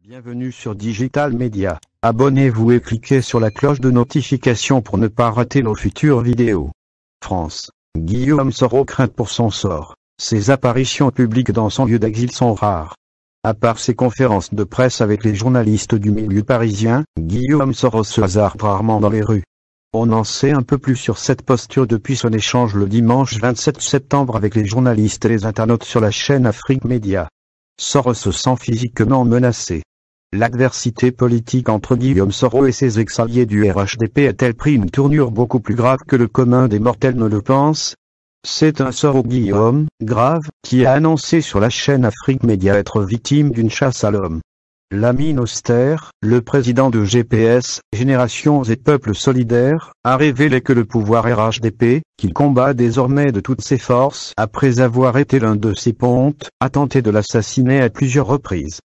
Bienvenue sur Digital Media. Abonnez-vous et cliquez sur la cloche de notification pour ne pas rater nos futures vidéos. France. Guillaume Soro craint pour son sort. Ses apparitions publiques dans son lieu d'exil sont rares. À part ses conférences de presse avec les journalistes du milieu parisien, Guillaume Soro se hasarde rarement dans les rues. On en sait un peu plus sur cette posture depuis son échange le dimanche 27 septembre avec les journalistes et les internautes sur la chaîne Afrique Média. Soro se sent physiquement menacé. L'adversité politique entre Guillaume Soro et ses ex-alliés du RHDP a-t-elle pris une tournure beaucoup plus grave que le commun des mortels ne le pense? C'est un Soro Guillaume, grave, qui a annoncé sur la chaîne Afrique Média être victime d'une chasse à l'homme. Lamine Austère, le président de GPS, Générations et Peuples Solidaires, a révélé que le pouvoir RHDP, qu'il combat désormais de toutes ses forces après avoir été l'un de ses pontes, a tenté de l'assassiner à plusieurs reprises.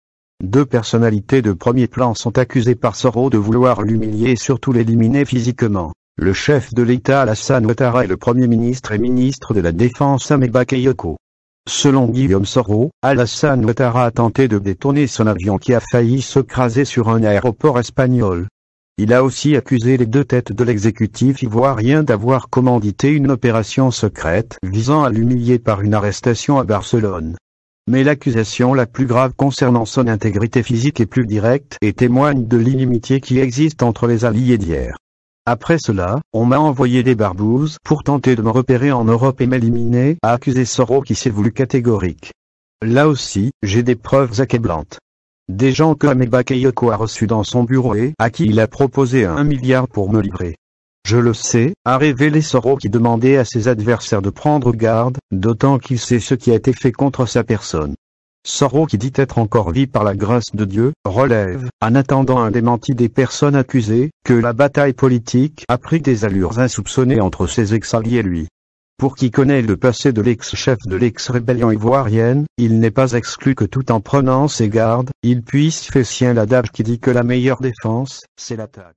Deux personnalités de premier plan sont accusées par Soro de vouloir l'humilier et surtout l'éliminer physiquement. Le chef de l'État Alassane Ouattara et le Premier ministre et ministre de la Défense Aimé Bakayoko. Selon Guillaume Soro, Alassane Ouattara a tenté de détourner son avion qui a failli s'écraser sur un aéroport espagnol. Il a aussi accusé les deux têtes de l'exécutif ivoirien d'avoir commandité une opération secrète visant à l'humilier par une arrestation à Barcelone. Mais l'accusation la plus grave concernant son intégrité physique est plus directe et témoigne de l'inimitié qui existe entre les alliés d'hier. Après cela, on m'a envoyé des barbouzes pour tenter de me repérer en Europe et m'éliminer, a accusé Soro qui s'est voulu catégorique. Là aussi, j'ai des preuves accablantes. Des gens que Aimé Bakayoko a reçus dans son bureau et à qui il a proposé 1 milliard pour me livrer. Je le sais, a révélé Soro qui demandait à ses adversaires de prendre garde, d'autant qu'il sait ce qui a été fait contre sa personne. Soro qui dit être encore vie par la grâce de Dieu, relève, en attendant un démenti des personnes accusées, que la bataille politique a pris des allures insoupçonnées entre ses ex-alliés et lui. Pour qui connaît le passé de l'ex-chef de l'ex-rébellion ivoirienne, il n'est pas exclu que tout en prenant ses gardes, il puisse faire sien l'adage qui dit que la meilleure défense, c'est l'attaque.